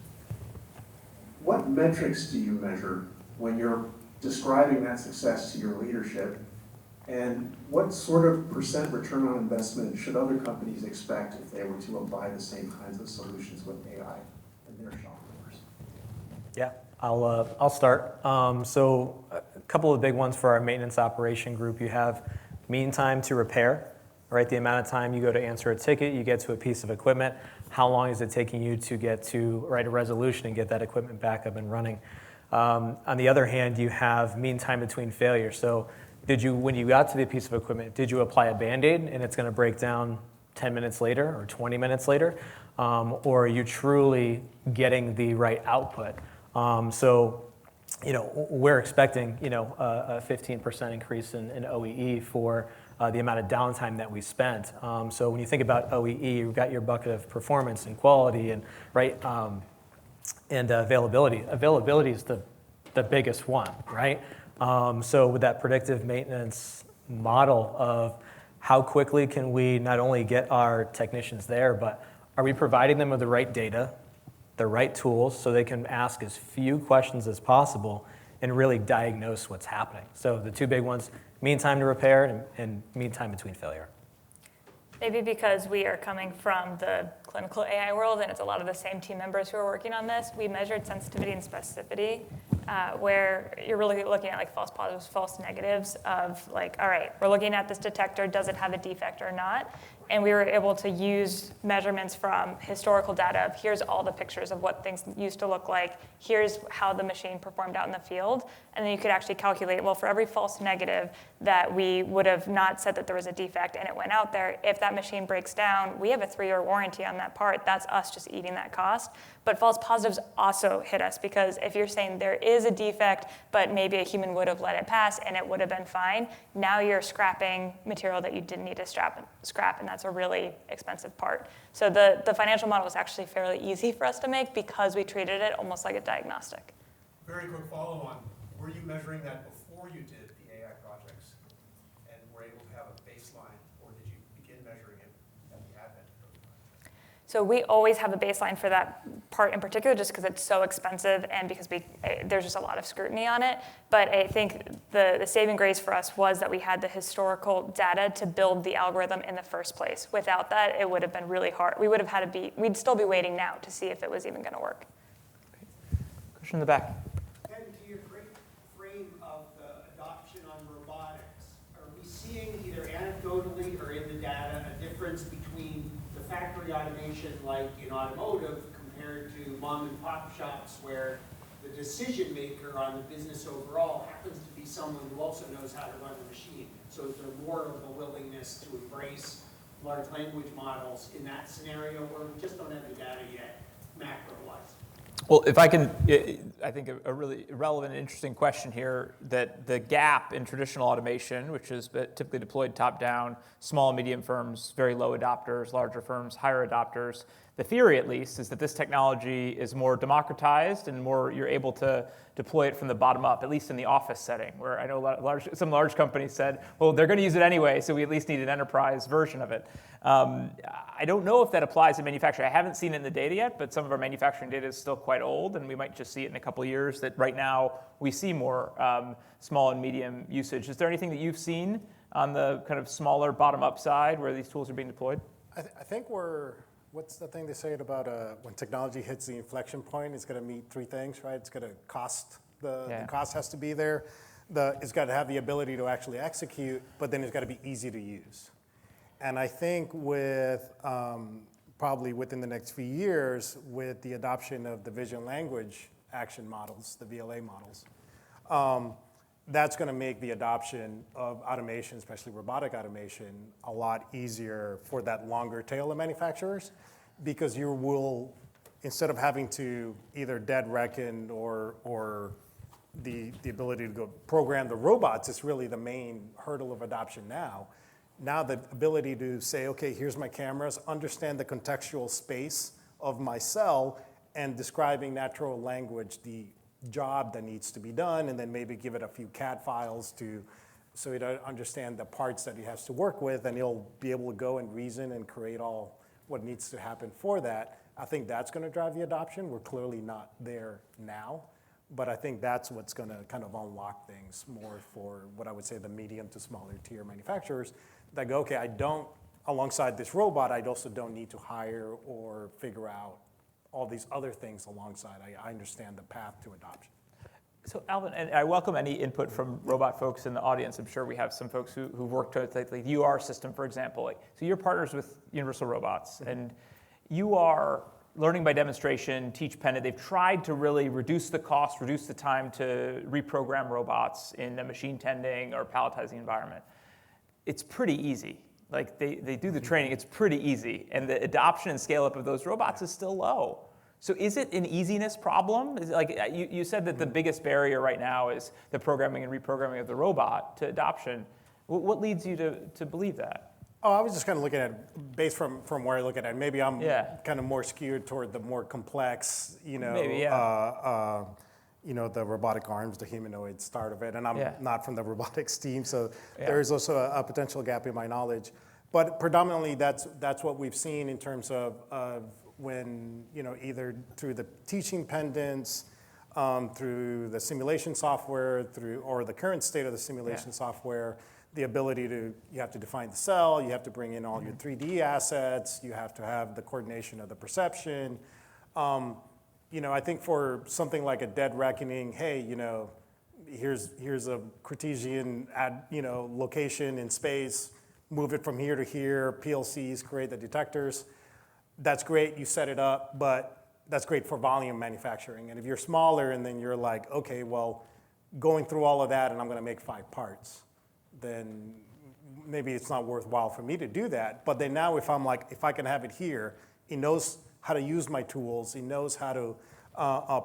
Speaker 8: What metrics do you measure when you're describing that success to your leadership? And what sort of % return on investment should other companies expect if they were to apply the same kinds of solutions with AI in their shop floors?
Speaker 5: Yeah, I'll start. So a couple of big ones for our maintenance operation group. You have mean time to repair, right? The amount of time you go to answer a ticket, you get to a piece of equipment. How long is it taking you to get to write a resolution and get that equipment back up and running? On the other hand, you have mean time between failures. So when you got to the piece of equipment, did you apply a Band-Aid and it's gonna break down 10 minutes later or 20 minutes later? Or are you truly getting the right output? We're expecting, a 15% increase in OEE for the amount of downtime that we spent. So when you think about OEE, you've got your bucket of performance and quality and availability. Availability is the biggest one, right? So with that predictive maintenance model of how quickly can we not only get our technicians there, but are we providing them with the right data, the right tools, so they can ask as few questions as possible and really diagnose what's happening. So the two big ones, mean time to repair and mean time between failure.
Speaker 6: Maybe because we are coming from the clinical AI world and it's a lot of the same team members who are working on this, we measured sensitivity and specificity, where you're really looking at like false positives, false negatives of like, all right, we're looking at this detector, does it have a defect or not? And we were able to use measurements from historical data of here's all the pictures of what things used to look like, here's how the machine performed out in the field, and then you could actually calculate, well, for every false negative that we would have not said that there was a defect and it went out there, if that machine breaks down, we have a 3-year warranty on that part, that's us just eating that cost. But false positives also hit us, because if you're saying there is a defect, but maybe a human would have let it pass and it would have been fine, now you're scrapping material that you didn't need to scrap, and that's a really expensive part. So the financial model was actually fairly easy for us to make because we treated it almost like a diagnostic.
Speaker 9: Very quick follow-on. Were you measuring that before you did the AI projects and were able to have a baseline, or did you begin measuring it at the advent of the project?
Speaker 6: So we always have a baseline for that part in particular, just because it's so expensive and because there's just a lot of scrutiny on it. But I think the saving grace for us was that we had the historical data to build the algorithm in the first place. Without that, it would have been really hard. We'd still be waiting now to see if it was even going to work.
Speaker 2: Question in the back.
Speaker 10: And to your great frame of the adoption on robotics, are we seeing either anecdotally or in the data a difference between the factory automation like in automotive compared to mom and pop shops where the decision maker on the business overall happens to be someone who also knows how to run the machine? So is there more of a willingness to embrace large language models in that scenario, or we just don't have the data yet macro-wise?
Speaker 2: Well, if I can, I think a really relevant and interesting question here, that the gap in traditional automation, which is typically deployed top-down, small and medium firms, very low adopters, larger firms, higher adopters. The theory, at least, is that this technology is more democratized and more you're able to deploy it from the bottom up, at least in the office setting, where I know some large companies said, well, they're going to use it anyway, so we at least need an enterprise version of it. I don't know if that applies in manufacturing. I haven't seen it in the data yet, but some of our manufacturing data is still quite old, and we might just see it in a couple of years that right now we see more small and medium usage. Is there anything that you've seen on the kind of smaller bottom-up side where these tools are being deployed?
Speaker 3: I think what's the thing they say about when technology hits the inflection point, it's going to meet three things, right? It's going to cost, the cost has to be there. It's got to have the ability to actually execute, but then it's got to be easy to use. And I think with probably within the next few years, with the adoption of the vision language action models, the VLA models, that's going to make the adoption of automation, especially robotic automation, a lot easier for that longer tail of manufacturers, because you will, instead of having to either dead reckon or the ability to go program the robots is really the main hurdle of adoption now. Now the ability to say, okay, here's my cameras, understand the contextual space of my cell, and describing natural language, the job that needs to be done, and then maybe give it a few CAD files so it understand the parts that he has to work with, and he'll be able to go and reason and create all what needs to happen for that. I think that's going to drive the adoption. We're clearly not there now, but I think that's what's going to kind of unlock things more for what I would say the medium to smaller tier manufacturers that go, okay, alongside this robot, I also don't need to hire or figure out all these other things alongside. I understand the path to adoption.
Speaker 2: So Alvin, and I welcome any input from robot folks in the audience. I'm sure we have some folks who've worked with like the UR system, for example. So you're partners with Universal Robots, and you are learning by demonstration, teach Pennant. They've tried to really reduce the cost, reduce the time to reprogram robots in a machine tending or palletizing environment. It's pretty easy. Like they do the training, it's pretty easy. And the adoption and scale up of those robots is still low. So is it an easiness problem? Is it like you said that the biggest barrier right now is the programming and reprogramming of the robot to adoption. What leads you to believe that?
Speaker 3: Oh, I was just kind of looking at it based from where I look at it. Maybe I'm kind of more skewed toward the more complex, the robotic arms, the humanoid start of it. And I'm not from the robotics team, so there's also a potential gap in my knowledge. But predominantly, that's what we've seen in terms of when, either through the teaching pendants, through the simulation software, or the current state of the simulation software, the ability you have to define the cell, you have to bring in all your 3D assets, you have to have the coordination of the perception. I think for something like a dead reckoning, hey, here's a Cartesian location in space, move it from here to here, PLCs create the detectors. That's great, you set it up, but that's great for volume manufacturing. And if you're smaller and then you're like, okay, well, going through all of that and I'm going to make 5 parts, then maybe it's not worthwhile for me to do that. But then now if I'm like, if I can have it here, he knows how to use my tools. He knows how to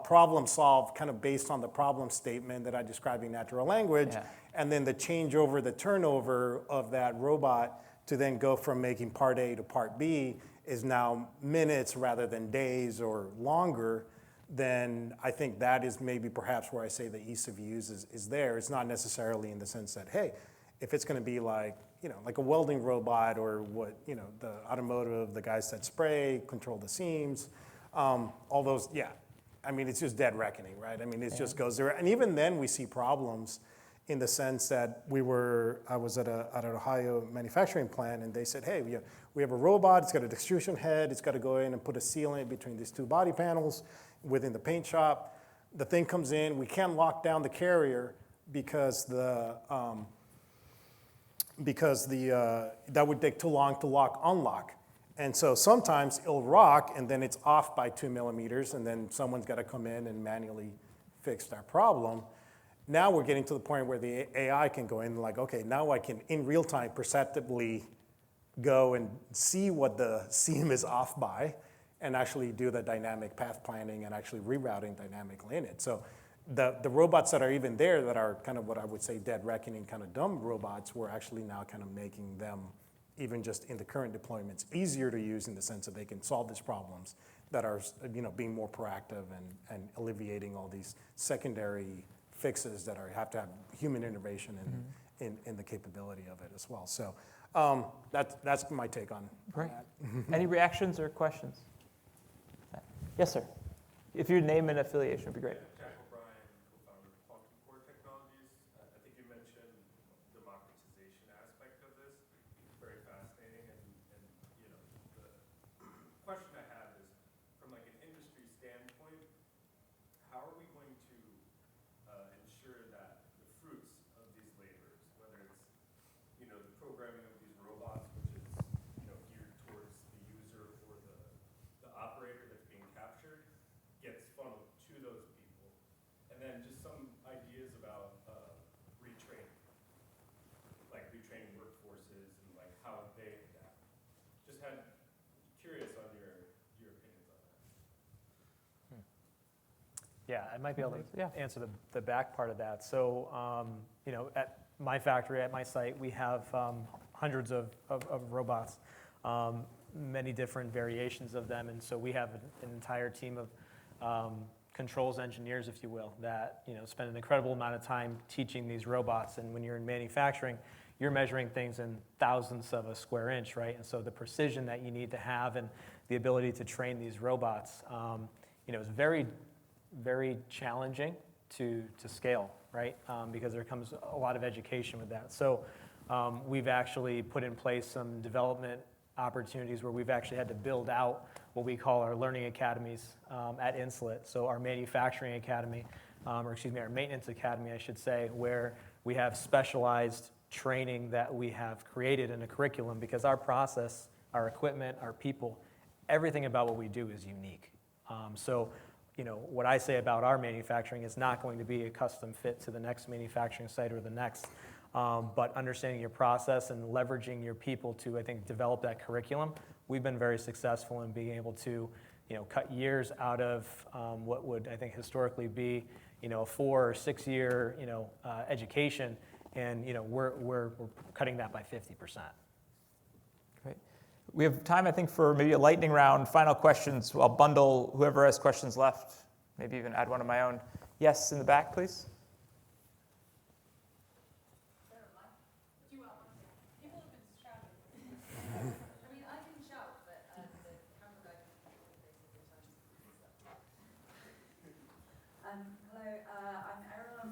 Speaker 3: problem solve kind of based on the problem statement that I described in natural language.
Speaker 2: Yeah.
Speaker 3: And then the changeover, the turnover of that robot to then go from making part A to part B is now minutes rather than days or longer. Then I think that is maybe perhaps where I say the ease of use is there. It's not necessarily in the sense that, hey, if it's going to be like, like a welding robot or what, the automotive, the guys that spray, control the seams, all those, yeah. I mean, it's just dead reckoning, right? I mean, it just goes there. And even then we see problems in the sense that I was at an Ohio manufacturing plant and they said, hey, we have a robot, it's got an extrusion head, it's got to go in and put a sealant between these two body panels within the paint shop. The thing comes in, we can't lock down the carrier because that would take too long to unlock. And so sometimes it'll rock and then it's off by 2 millimeters and then someone's got to come in and manually fix that problem. Now we're getting to the point where the AI can go in and like, okay, now I can in real time perceptibly go and see what the seam is off by and actually do the dynamic path planning and actually rerouting dynamically in it. So the robots that are even there that are kind of what I would say dead reckoning kind of dumb robots, we're actually now kind of making them even just in the current deployments easier to use in the sense that they can solve these problems that are being more proactive and alleviating all these secondary fixes that have to have human intervention in the capability of it as well. So that's my take on that.
Speaker 2: Any reactions or questions? Yes, sir. If your name and affiliation would be great.
Speaker 11: Jack O'Brien, co-founder of Quantum Core Technologies. I think you mentioned the democratization aspect of this. Very fascinating, and the question I have is, from like an industry standpoint, how are we going to ensure that the fruits of these labors, whether it's the programming of these robots, which is geared towards the user or the operator that's being captured, gets funneled to those people, and then just some ideas about retraining, like retraining workforces and like how they adapt. Just curious on your opinions on that.
Speaker 5: Yeah, I might be able to answer the back part of that. So, at my factory, at my site, we have hundreds of robots, many different variations of them, and so we have an entire team of controls engineers, if you will, that spend an incredible amount of time teaching these robots. And when you're in manufacturing, you're measuring things in thousandths of a square inch, right? And so the precision that you need to have and the ability to train these robots, is very, very challenging to scale, right? Because there comes a lot of education with that. So we've actually put in place some development opportunities where we've actually had to build out what we call our learning academies at Insulet. So our manufacturing academy, our maintenance academy, I should say, where we have specialized training that we have created in a curriculum because our process, our equipment, our people, everything about what we do is unique. What I say about our manufacturing is not going to be a custom fit to the next manufacturing site or the next, but understanding your process and leveraging your people to, I think, develop that curriculum. We've been very successful in being able to, cut years out of what would, I think, historically be, a 4 or 6 year, education, and we're cutting that by 50%.
Speaker 2: Great. We have time, I think, for maybe a lightning round, final questions. I'll bundle whoever has questions left, maybe even add one of my own. Yes, in the back, please.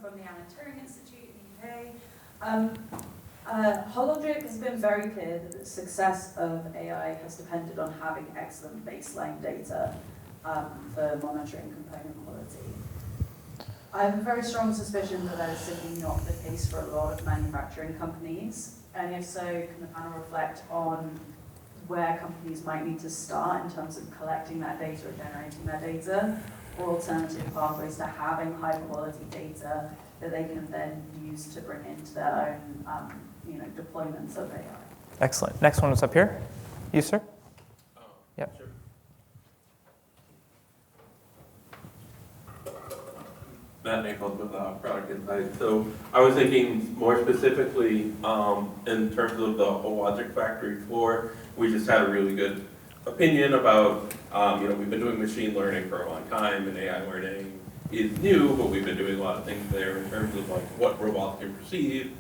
Speaker 12: From the Alan Turing Institute in the UK. Hologic has been very clear that the success of AI has depended on having excellent baseline data for monitoring component quality. I have a very strong suspicion that that is simply not the case for a lot of manufacturing companies. And if so, can the panel reflect on where companies might need to start in terms of collecting that data or generating that data, or alternative pathways to having high quality data that they can then use to bring into their own deployments of AI.
Speaker 2: Excellent. Next one is up here. You, sir?
Speaker 11: Sure. Matt Nichols with Product Insight. So I was thinking more specifically in terms of the Hologic factory floor. We just had a really good opinion about, we've been doing machine learning for a long time, and AI learning is new, but we've been doing a lot of things there in terms of like what robots can perceive.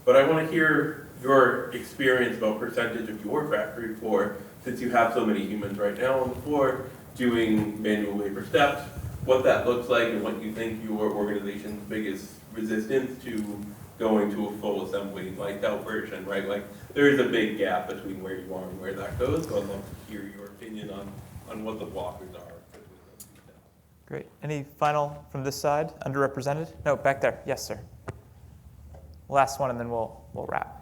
Speaker 11: But I want to hear your experience about percentage of your factory floor, since you have so many humans right now on the floor doing manual labor steps, what that looks like and what you think your organization's biggest resistance to going to a full assembly like that version, right? Like there is a big gap between where you are and where that goes, so I'd love to hear your opinion on what the blockers are between those two steps.
Speaker 2: Great. Any final from this side? Underrepresented? No, back there. Yes, sir. Last one, and then we'll wrap.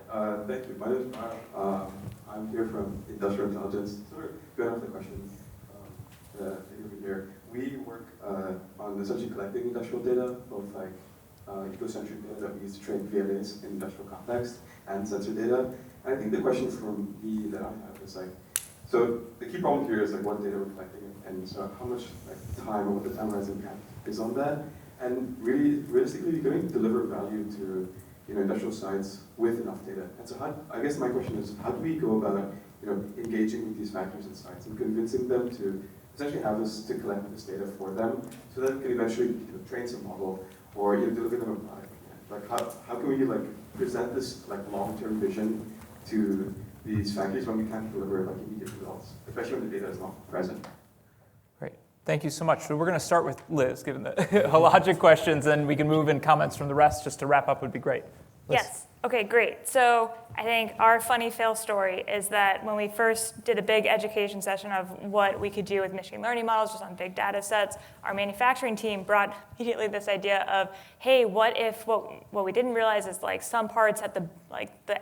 Speaker 13: Hi, thank you. My name is Mark. I'm here from Industrial Intelligence. Sort of going off the questions that you have here. We work on essentially collecting industrial data, both like ecocentric data that we use to train VLAs in industrial context and sensor data. And I think the question from me that I have is like, so the key problem here is like what data we're collecting and so how much like time or what the time horizon is on that. And really, realistically, you're going to deliver value to industrial sites with enough data. And so I guess my question is, how do we go about engaging with these factors and sites and convincing them to essentially have us to collect this data for them so that we can eventually train some model or deliver them a product? Like how can we like present this like long-term vision to these factories when we can't deliver like immediate results, especially when the data is not present?
Speaker 2: Great. Thank you so much. So we're going to start with Liz, given the Hologic questions, and we can move in comments from the rest just to wrap up would be great. Liz.
Speaker 6: Yes. Okay, great. So I think our funny fail story is that when we first did a big education session of what we could do with machine learning models just on big data sets, our manufacturing team brought immediately this idea of, hey, what if what we didn't realize is like some parts at the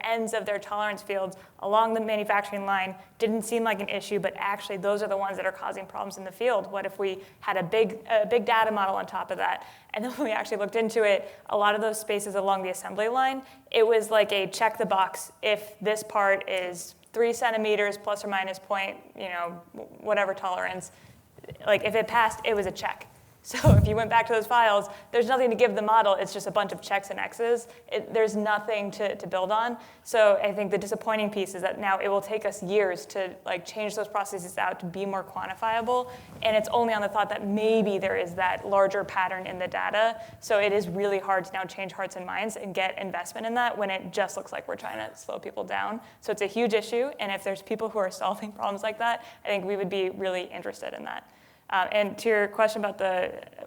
Speaker 6: ends of their tolerance fields along the manufacturing line didn't seem like an issue, but actually those are the ones that are causing problems in the field. What if we had a big data model on top of that? And then when we actually looked into it, a lot of those spaces along the assembly line, it was like a check the box if this part is 3 centimeters plus or minus point, whatever tolerance. Like if it passed, it was a check. So if you went back to those files, there's nothing to give the model. It's just a bunch of checks and X's. There's nothing to build on. So I think the disappointing piece is that now it will take us years to change those processes out to be more quantifiable. And it's only on the thought that maybe there is that larger pattern in the data. So it is really hard to now change hearts and minds and get investment in that when it just looks like we're trying to slow people down. So it's a huge issue. And if there's people who are solving problems like that, I think we would be really interested in that. And to your question about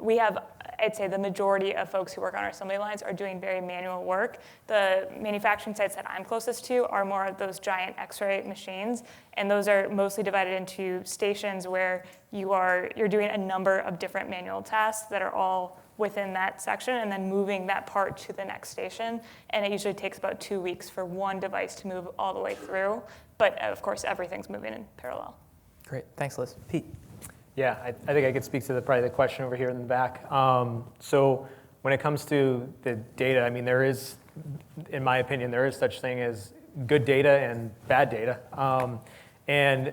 Speaker 6: we have, I'd say the majority of folks who work on our assembly lines are doing very manual work. The manufacturing sites that I'm closest to are more of those giant X-ray machines, and those are mostly divided into stations where you're doing a number of different manual tasks that are all within that section and then moving that part to the next station. And it usually takes about 2 weeks for one device to move all the way through. But of course, everything's moving in parallel.
Speaker 2: Great. Thanks, Liz. Pete.
Speaker 5: Yeah, I think I could speak to probably the question over here in the back. So when it comes to the data, I mean, there is, in my opinion, there is such thing as good data and bad data. And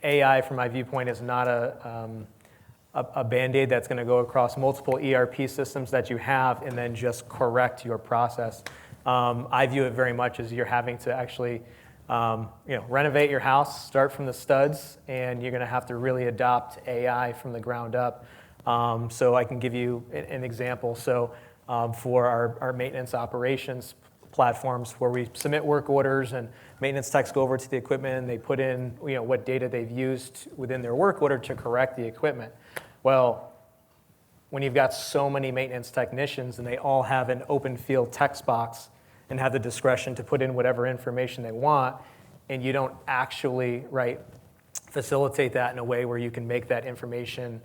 Speaker 5: AI, from my viewpoint, is not a Band-Aid that's going to go across multiple ERP systems that you have and then just correct your process. I view it very much as you're having to actually renovate your house, start from the studs, and you're going to have to really adopt AI from the ground up. So I can give you an example. So for our maintenance operations platforms where we submit work orders and maintenance techs go over to the equipment and they put in what data they've used within their work order to correct the equipment. Well, when you've got so many maintenance technicians and they all have an open field text box and have the discretion to put in whatever information they want, and you don't actually facilitate that in a way where you can make that information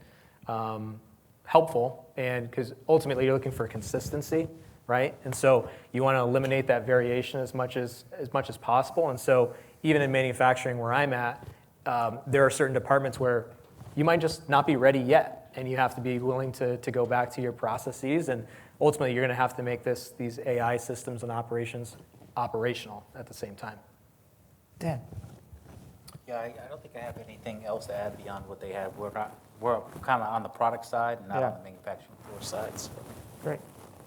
Speaker 5: helpful, and because ultimately you're looking for consistency, right? And so you want to eliminate that variation as much as possible. And so even in manufacturing where I'm at, there are certain departments where you might just not be ready yet, and you have to be willing to go back to your processes, and ultimately you're going to have to make these AI systems and operations operational at the same time.
Speaker 2: Dan.
Speaker 4: Yeah, I don't think I have anything else to add beyond what they have. We're kind of on the product side, and not on the manufacturing floor side. So.
Speaker 2: Great.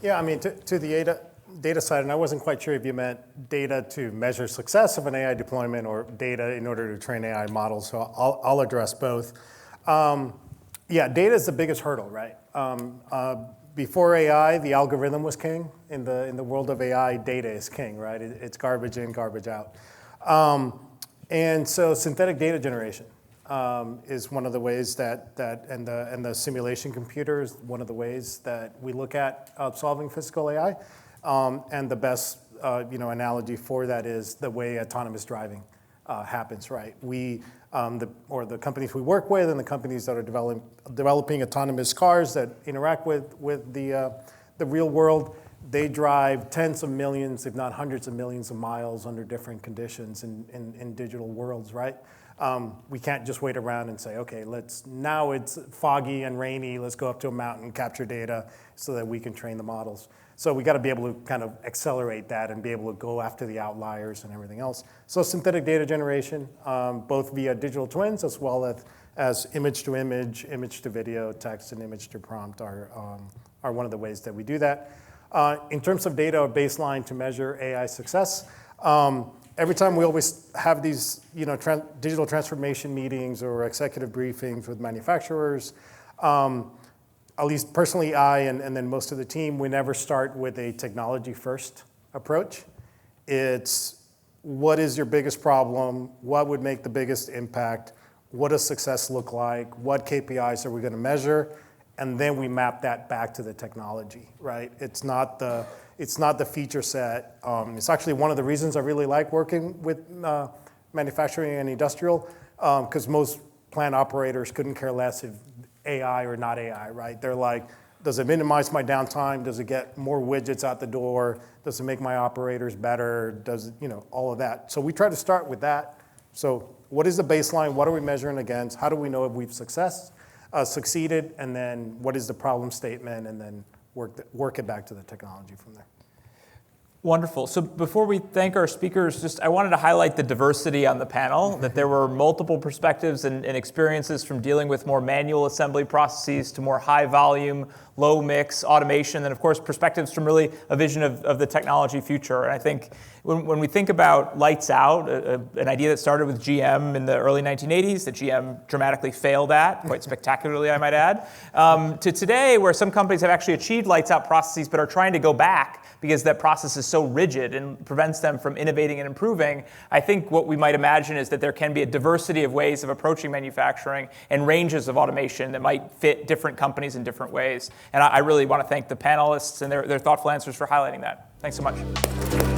Speaker 3: Yeah, I mean, to the data side, and I wasn't quite sure if you meant data to measure success of an AI deployment or data in order to train AI models, so I'll address both. Yeah, data is the biggest hurdle, right? Before AI, the algorithm was king. In the world of AI, data is king, right? It's garbage in, garbage out. And so synthetic data generation is one of the ways and the simulation computer is one of the ways that we look at solving physical AI. And the best analogy for that is the way autonomous driving happens, right? The companies we work with and the companies that are developing autonomous cars that interact with the real world, they drive tens of millions, if not hundreds of millions of miles under different conditions in digital worlds, right? We can't just wait around and say, okay, now it's foggy and rainy, let's go up to a mountain, capture data so that we can train the models. So we got to be able to kind of accelerate that and be able to go after the outliers and everything else. So synthetic data generation, both via digital twins as well as image to image, image to video, text and image to prompt are one of the ways that we do that. In terms of data, a baseline to measure AI success, every time we always have these digital transformation meetings or executive briefings with manufacturers, at least personally I and then most of the team, we never start with a technology first approach. It's what is your biggest problem? What would make the biggest impact? What does success look like? What KPIs are we going to measure? And then we map that back to the technology, right? It's not the feature set. It's actually one of the reasons I really like working with manufacturing and industrial, because most plant operators couldn't care less if AI or not AI, right? They're like, does it minimize my downtime? Does it get more widgets out the door? Does it make my operators better? Does it, all of that. So we try to start with that. So what is the baseline? What are we measuring against? How do we know if we've succeeded? And then what is the problem statement? And then work it back to the technology from there.
Speaker 2: Wonderful. So before we thank our speakers, I wanted to highlight the diversity on the panel, that there were multiple perspectives and experiences from dealing with more manual assembly processes to more high volume, low mix, automation, and of course perspectives from really a vision of the technology future. And I think when we think about lights out, an idea that started with GM in the early 1980s, that GM dramatically failed at, quite spectacularly I might add, to today where some companies have actually achieved lights out processes but are trying to go back because that process is so rigid and prevents them from innovating and improving. I think what we might imagine is that there can be a diversity of ways of approaching manufacturing and ranges of automation that might fit different companies in different ways. And I really want to thank the panelists and their thoughtful answers for highlighting that. Thanks so much.